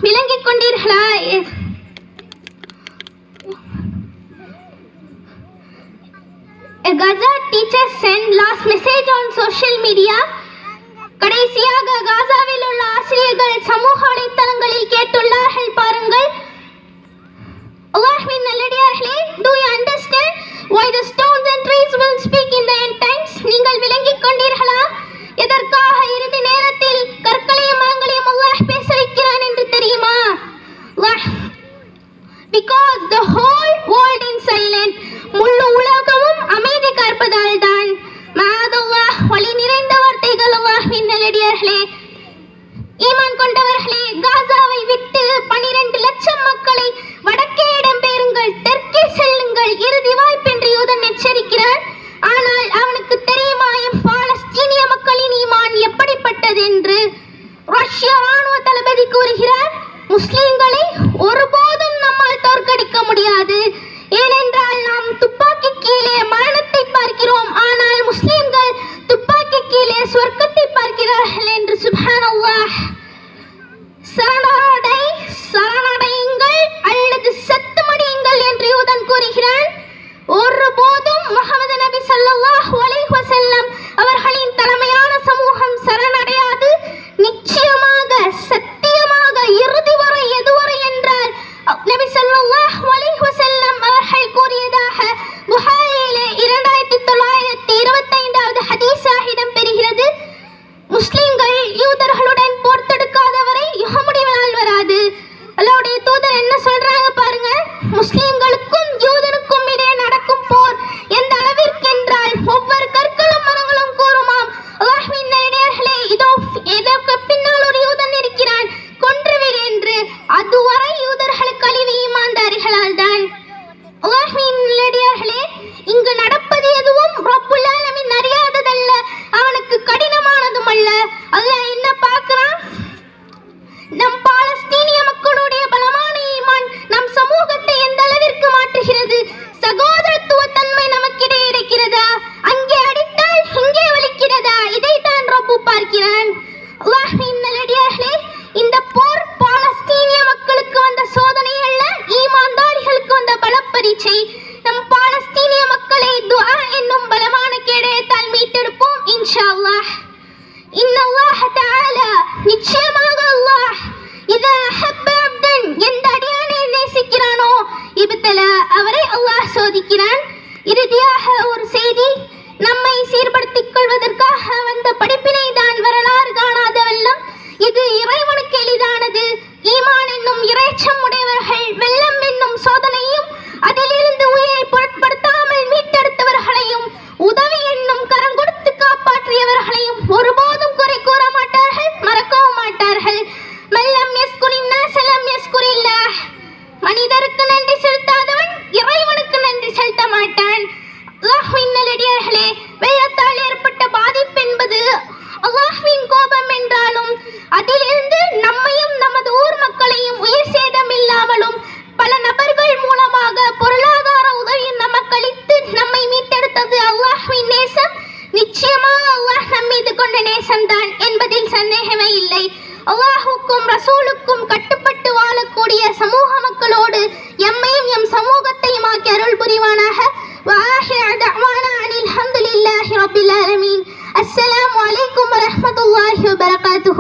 விளங்கிக் கொண்டீர்களா? A Gaza teacher sent last message on social media. கடைசியாக காசாவில் உள்ள ஆசிரியர்கள் சமூக வலைத்தளங்களில் கேட்டுள்ளார்கள், பாருங்கள். அல்லாஹ்வின் நல்லடியார்களே, do you understand why the stones and trees will speak in the end times? நீங்கள் விளங்கிக் கொண்டீர்களா? எதற்காக இறுதி நேரத்தில் கற்களையும் மரங்களையும் அல்லாஹ் பேச வைக்கிறான் என்று தெரியுமா? Because the whole world is silent. முழு உலகமும் அமைதி காப்பதால் தான். மாதல்லாஹ், வலி நிறைந்த வார்த்தைகள் அல்லாஹ்வின் நல்லடியார்களே. ஈமான் கொண்டவர்களே, காசாவை விட்டு 12 லட்சம் மக்களை வடக்கே இடம்பெயருங்கள், தெற்கே செல்லுங்கள், இறுதி வாய்ப்பென்று யூதன் எச்சரிக்கிறான். ஆனால் அவனுக்கு தெரியுமா பாலஸ்தீனிய மக்களின் ஈமான் எப்படிப்பட்டது என்று? ரஷ்ய ராணுவ தளபதி கூறுகிறார், முஸ்லிம்களை ஒருபோதும் நம்மால் தோற்கடிக்க முடியாது. ஏனென்றால் நாம் துப்பாக்கி கீழே மரணத்தை பார்க்கிறோம், ஆனால் முஸ்லிம்கள் துப்பாக்கி கீழே சொர்க்கத்தை பார்க்கிறார்கள் என்று. சுப்ஹானல்லாஹ். சரணடையுங்கள் அல்லது செத்து மடியுங்கள் என்று யூதன் கூறுகிறான். ஒருபோதும் முஹம்மது நபி ஸல்லல்லாஹு அலைஹி வஸல்லம் அவர்களின் தலைமையான சமூகம் சரணடையாது. நிச்சயமாக, சத்தியமாக, இறுதி வரை எதுவரை என்றால் நபி ஸல்லல்லாஹு அலைஹி வஸல்லம் அவர்கள் கூறியதாக புகாரியிலே 2925வது ஹதீஸாக இடம்பெறுகிறது. முஸ்லிம்கள் யூதர்களுடன் போர் தொடுக்காதவரை யுக முடிவு நாள் வராது. அல்லாஹ்வுடைய தூதர் என்ன சொல்றாங்க பாருங்க. முஸ்லிம்களுக்கும் யூதனுக்கும் இடையே நடக்கும் போர் எந்த அளவிற்கு என்றால் ஒவ்வொரு கற்களும் மரங்களும் கூறுமாம், அல்லாஹ்வின் நல்லடியார்களே, இதற்கு பின்னால் ஒரு யூதன் இருக்கிறான், கொன்றுவிடு என்று. அதுவரை யூதர்களுக்கு அழிவு ஈமான்தாரிகளால் தான். அல்லாஹ்வின் நல்லடியார்களே, இங்கு நடப்பது எதுவும் ரப்புல் ஆலமீன் அறியாததல்ல, அவனுக்கு கடினமானதும் அல்ல. அல்லாஹ் என்ன பார்க்கிறான்? நம் பாலஸ்தீனிய மக்களுடைய பலமான ஈமான் நம் சமூகத்தை எந்த அளவிற்கு மாற்றுகிறது. சகோதரத்துவ தன்மை நமக்கிடையே இருக்கிறதா? அங்கே அடித்தால் இங்கே வலிக்கிறதா? இதைத்தான் ரப்பு பார்க்கிறான். அல்லாஹ்வின் நல்லடியார்களே, இந்த போர் பாலஸ்தீனிய மக்களுக்கு வந்த சோதனை அல்ல, ஈமான்தாரிகளுக்கு வந்த பலப்பரீட்சை. நம் பாலஸ்தீனிய மக்களை துஆ என்னும் பலமான கேடயத்தால் மீட்டெடுப்போம் இன்ஷா அல்லாஹ். இன்னல்லாஹ தஆலா, நிச்சயமாக அல்லாஹ், இதா ஹப்ப அப்தன், எந்த அடியானை நேசிக்கிறானோ இப்தலா, அவரை அல்லாஹ் சோதிக்கிறான். இறுதியாக ஒரு செய்தி, நம்மை சீர்படுத்திக் கொள்வதற்காக வந்த படிப்பினை தான் வரலாறு காணாத வெள்ளம். இது இறைவனுக்கு எளிதானது. ஈமான் என்னும் இறைச்சம் உடையவர்கள் வெள்ளம் என்னும் சோதனையும் அதிலிருந்து உயிரை பொருட்படுத்தாமல் மீட்டெடுத்தவர்களையும் உதவி என்னும் கரம் கொடுத்து காப்பாற்றியவர்களையும் ஒருபோதும் குறை கூற மாட்டார்கள், மறக்கவும் மாட்டார்கள். மல்லம் யஸ்குரின் நாஸ லம் யஸ்குரில்லாஹ். மனிதருக்கு நன்றி செலுத்தாதவன் இறைவனுக்கு நன்றி செலுத்த மாட்டான். அல்லாஹ்வின் நல்லடியார்களே, வெள்ளத்தால் ஏற்பட்ட பாதிப்பு என்பது அல்லாஹ்வின் கோபம் என்றாலும் அதிலிருந்து நம்மையும் நமது ஊர் மக்களையும் உயிர் சேதம் இல்லாமலும் பல நபர்கள் மூலமாக பொருளாதார உதவியும் நமக்கு அளித்து நம்மை மீட்டெடுத்தது அல்லாஹ்வின் நேசம். நிச்சயமாக அல்லாஹ் நம் மீது கொண்ட நேசம்தான் என்பதில் சந்தேகமே இல்லை. அல்லாஹுக்கும் ரசூலுக்கும் கட்டுப்பட்டு வாழக்கூடிய சமூக மக்களோடு எம்மையும் எம் சமூகத்தையும் ஆக்கி அருள் புரிவானாக. وآخر دعوانا أن الحمد لله رب العالمين. السلام عليكم ورحمة الله وبركاته.